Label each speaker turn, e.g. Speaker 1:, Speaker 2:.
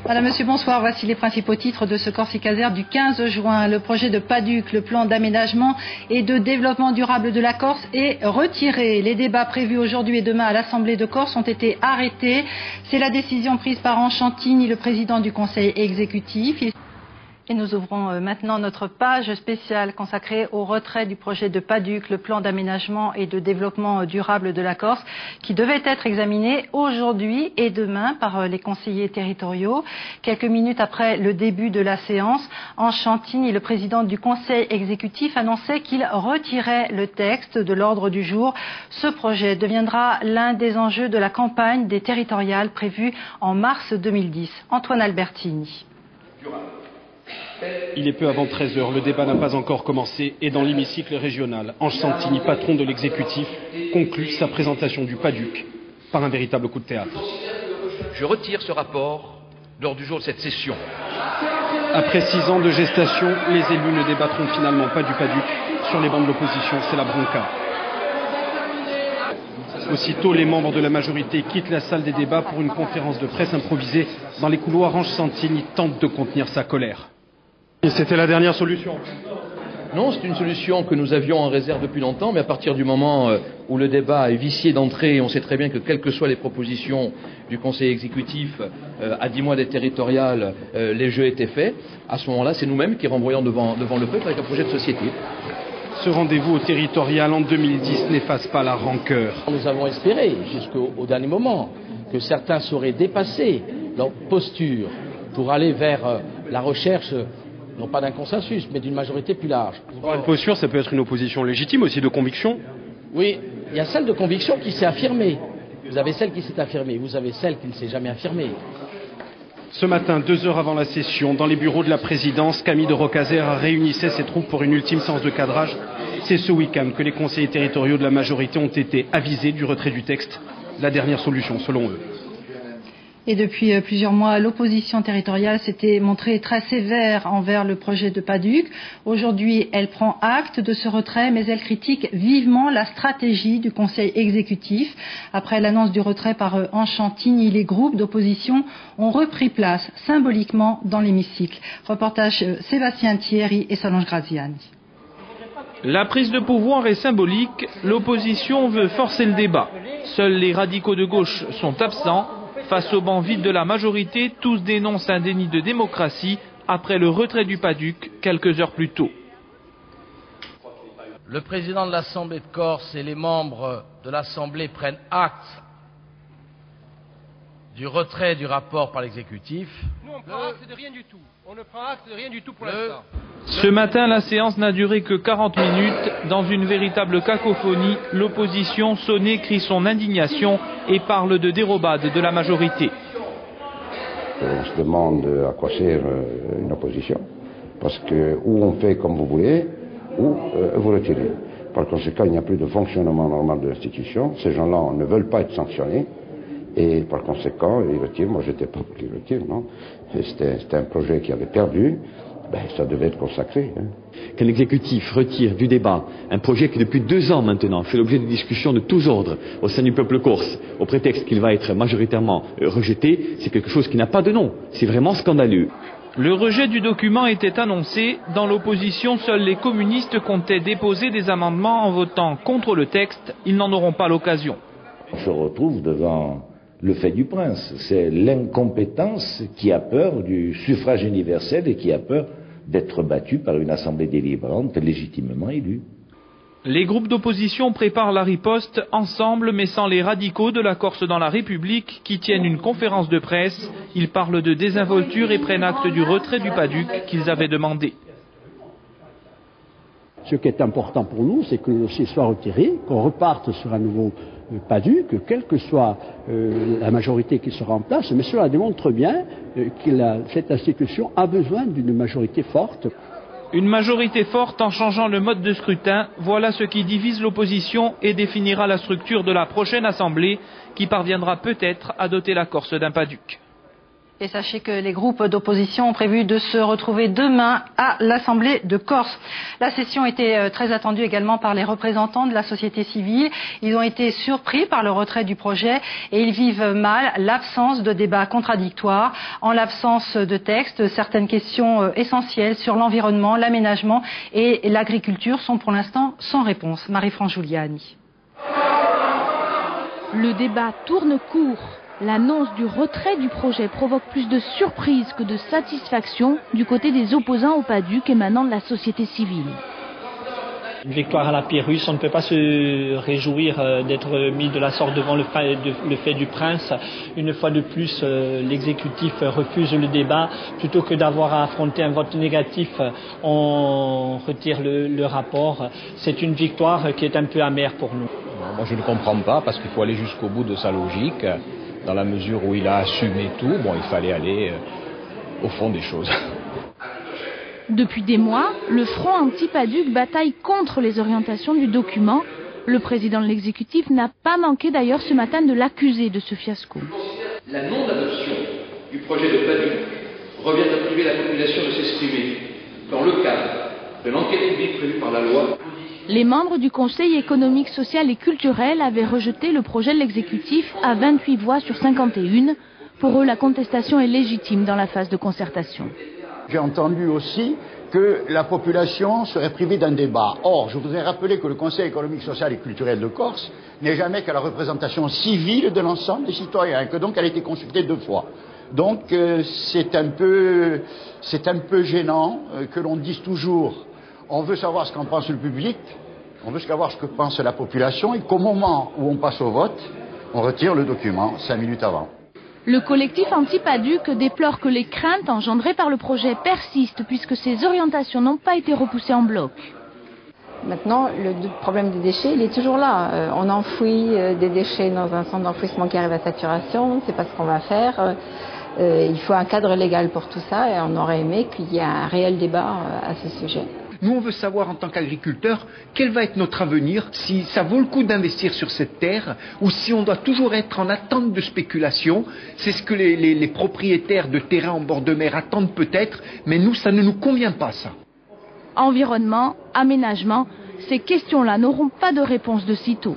Speaker 1: Madame, Monsieur, bonsoir. Voici les principaux titres de ce Corsicaser du 15 juin. Le projet de PADUC, le plan d'aménagement et de développement durable de la Corse, est retiré. Les débats prévus aujourd'hui et demain à l'Assemblée de Corse ont été arrêtés. C'est la décision prise par Ange Chantini, le président du Conseil exécutif. Et nous ouvrons maintenant notre page spéciale consacrée au retrait du projet de PADUC, le plan d'aménagement et de développement durable de la Corse, qui devait être examiné aujourd'hui et demain par les conseillers territoriaux. Quelques minutes après le début de la séance, Ange Chantini, le président du Conseil exécutif, annonçait qu'il retirait le texte de l'ordre du jour. Ce projet deviendra l'un des enjeux de la campagne des territoriales prévue en mars 2010. Antoine Albertini.
Speaker 2: Il est peu avant 13 h, le débat n'a pas encore commencé et dans l'hémicycle régional, Ange Chantini, patron de l'exécutif, conclut sa présentation du PADUC par un véritable coup de théâtre.
Speaker 3: Je retire ce rapport lors du jour de cette session.
Speaker 2: Après 6 ans de gestation, les élus ne débattront finalement pas du PADUC. Sur les bancs de l'opposition, c'est la bronca. Aussitôt, les membres de la majorité quittent la salle des débats pour une conférence de presse improvisée. Dans les couloirs, Ange Chantini tente de contenir sa colère. Et c'était la dernière solution?
Speaker 3: Non, c'est une solution que nous avions en réserve depuis longtemps, mais à partir du moment où le débat est vicié d'entrée, on sait très bien que quelles que soient les propositions du Conseil exécutif, à 10 mois des territoriales, les jeux étaient faits. À ce moment-là, c'est nous-mêmes qui renvoyons devant le peuple avec un projet de société.
Speaker 2: Ce rendez-vous au territorial en 2010 n'efface pas la rancœur.
Speaker 4: Nous avons espéré, jusqu'au dernier moment, que certains sauraient dépasser leur posture pour aller vers la recherche, non pas d'un consensus, mais d'une majorité plus large.
Speaker 2: Une posture, ça peut être une opposition légitime aussi de conviction.
Speaker 4: Oui, il y a celle de conviction qui s'est affirmée. Vous avez celle qui s'est affirmée, vous avez celle qui ne s'est jamais affirmée.
Speaker 2: Ce matin, 2 heures avant la session, dans les bureaux de la présidence, Camille de Roccaser réunissait ses troupes pour une ultime séance de cadrage. C'est ce week-end que les conseillers territoriaux de la majorité ont été avisés du retrait du texte, la dernière solution selon eux.
Speaker 1: Et depuis plusieurs mois, l'opposition territoriale s'était montrée très sévère envers le projet de PADUC. Aujourd'hui, elle prend acte de ce retrait, mais elle critique vivement la stratégie du Conseil exécutif. Après l'annonce du retrait par Ange Chantini, les groupes d'opposition ont repris place symboliquement dans l'hémicycle. Reportage Sébastien Thierry et Solange Graziani.
Speaker 5: La prise de pouvoir est symbolique, l'opposition veut forcer le débat. Seuls les radicaux de gauche sont absents. Face au banc vide de la majorité, tous dénoncent un déni de démocratie après le retrait du PADUC quelques heures plus tôt.
Speaker 4: Le président de l'Assemblée de Corse et les membres de l'Assemblée prennent acte du retrait du rapport par l'exécutif.
Speaker 6: Nous, on prend acte de rien du tout. On ne prend acte de rien du tout pour l'instant.
Speaker 5: Ce matin, la séance n'a duré que 40 minutes. Dans une véritable cacophonie, l'opposition sonnait, crie son indignation et parle de dérobade de la majorité.
Speaker 7: On se demande à quoi sert une opposition, parce que ou on fait comme vous voulez, ou vous retirez. Par conséquent, il n'y a plus de fonctionnement normal de l'institution. Ces gens-là ne veulent pas être sanctionnés. Et par conséquent, ils retirent. Moi, je n'étais pas pour qu'ils retirent, non. C'était un projet qui avait perdu. Ça devait être consacré.
Speaker 8: Qu'un exécutif retire du débat un projet qui, depuis 2 ans maintenant, fait l'objet de discussions de tous ordres au sein du peuple corse, au prétexte qu'il va être majoritairement rejeté, c'est quelque chose qui n'a pas de nom. C'est vraiment scandaleux.
Speaker 5: Le rejet du document était annoncé. Dans l'opposition, seuls les communistes comptaient déposer des amendements en votant contre le texte. Ils n'en auront pas l'occasion.
Speaker 9: On se retrouve devant le fait du prince. C'est l'incompétence qui a peur du suffrage universel et qui a peur d'être battu par une assemblée délibérante légitimement élue.
Speaker 5: Les groupes d'opposition préparent la riposte ensemble, mais sans les radicaux de la Corse dans la République qui tiennent une conférence de presse. Ils parlent de désinvolture et prennent acte du retrait du PADUC qu'ils avaient demandé.
Speaker 10: Ce qui est important pour nous, c'est que le dossier soit retiré, qu'on reparte sur un nouveau PADUC, quelle que soit la majorité qui sera en place, mais cela démontre bien que cette institution a besoin d'une majorité forte.
Speaker 5: Une majorité forte en changeant le mode de scrutin, voilà ce qui divise l'opposition et définira la structure de la prochaine Assemblée qui parviendra peut-être à doter la Corse d'un PADUC.
Speaker 1: Et sachez que les groupes d'opposition ont prévu de se retrouver demain à l'Assemblée de Corse. La session était très attendue également par les représentants de la société civile. Ils ont été surpris par le retrait du projet et ils vivent mal l'absence de débats contradictoires. En l'absence de texte, certaines questions essentielles sur l'environnement, l'aménagement et l'agriculture sont pour l'instant sans réponse. Marie-France Giuliani.
Speaker 11: Le débat tourne court. L'annonce du retrait du projet provoque plus de surprise que de satisfaction du côté des opposants au PADUC émanant de la société civile.
Speaker 12: Une victoire à la Pyrrhus, on ne peut pas se réjouir d'être mis de la sorte devant le fait du prince. Une fois de plus, l'exécutif refuse le débat. Plutôt que d'avoir à affronter un vote négatif, on retire le rapport. C'est une victoire qui est un peu amère pour nous.
Speaker 13: Moi, je ne comprends pas parce qu'il faut aller jusqu'au bout de sa logique. Dans la mesure où il a assumé tout, il fallait aller au fond des choses.
Speaker 11: Depuis des mois, le front anti-PADUC bataille contre les orientations du document. Le président de l'exécutif n'a pas manqué d'ailleurs ce matin de l'accuser de ce fiasco.
Speaker 3: La non-adoption du projet de PADUC revient à priver la population de s'exprimer dans le cadre de l'enquête publique prévue par la loi.
Speaker 11: Les membres du Conseil économique, social et culturel avaient rejeté le projet de l'exécutif à 28 voix sur 51. Pour eux, la contestation est légitime dans la phase de concertation.
Speaker 14: J'ai entendu aussi que la population serait privée d'un débat. Or, je voudrais rappeler que le Conseil économique, social et culturel de Corse n'est jamais qu'à la représentation civile de l'ensemble des citoyens, et que donc elle a été consultée 2 fois. Donc c'est un peu gênant que l'on dise toujours on veut savoir ce qu'en pense le public, on veut savoir ce que pense la population, et qu'au moment où on passe au vote, on retire le document 5 minutes avant.
Speaker 11: Le collectif anti-PADUC déplore que les craintes engendrées par le projet persistent puisque ces orientations n'ont pas été repoussées en bloc.
Speaker 15: Maintenant, le problème des déchets, il est toujours là. On enfouit des déchets dans un centre d'enfouissement qui arrive à saturation, on ne sait pas ce qu'on va faire. Il faut un cadre légal pour tout ça et on aurait aimé qu'il y ait un réel débat à ce sujet.
Speaker 16: Nous, on veut savoir en tant qu'agriculteurs quel va être notre avenir, si ça vaut le coup d'investir sur cette terre ou si on doit toujours être en attente de spéculation. C'est ce que les propriétaires de terrains en bord de mer attendent peut-être, mais nous, ça ne nous convient pas, ça.
Speaker 11: Environnement, aménagement, ces questions-là n'auront pas de réponse de sitôt.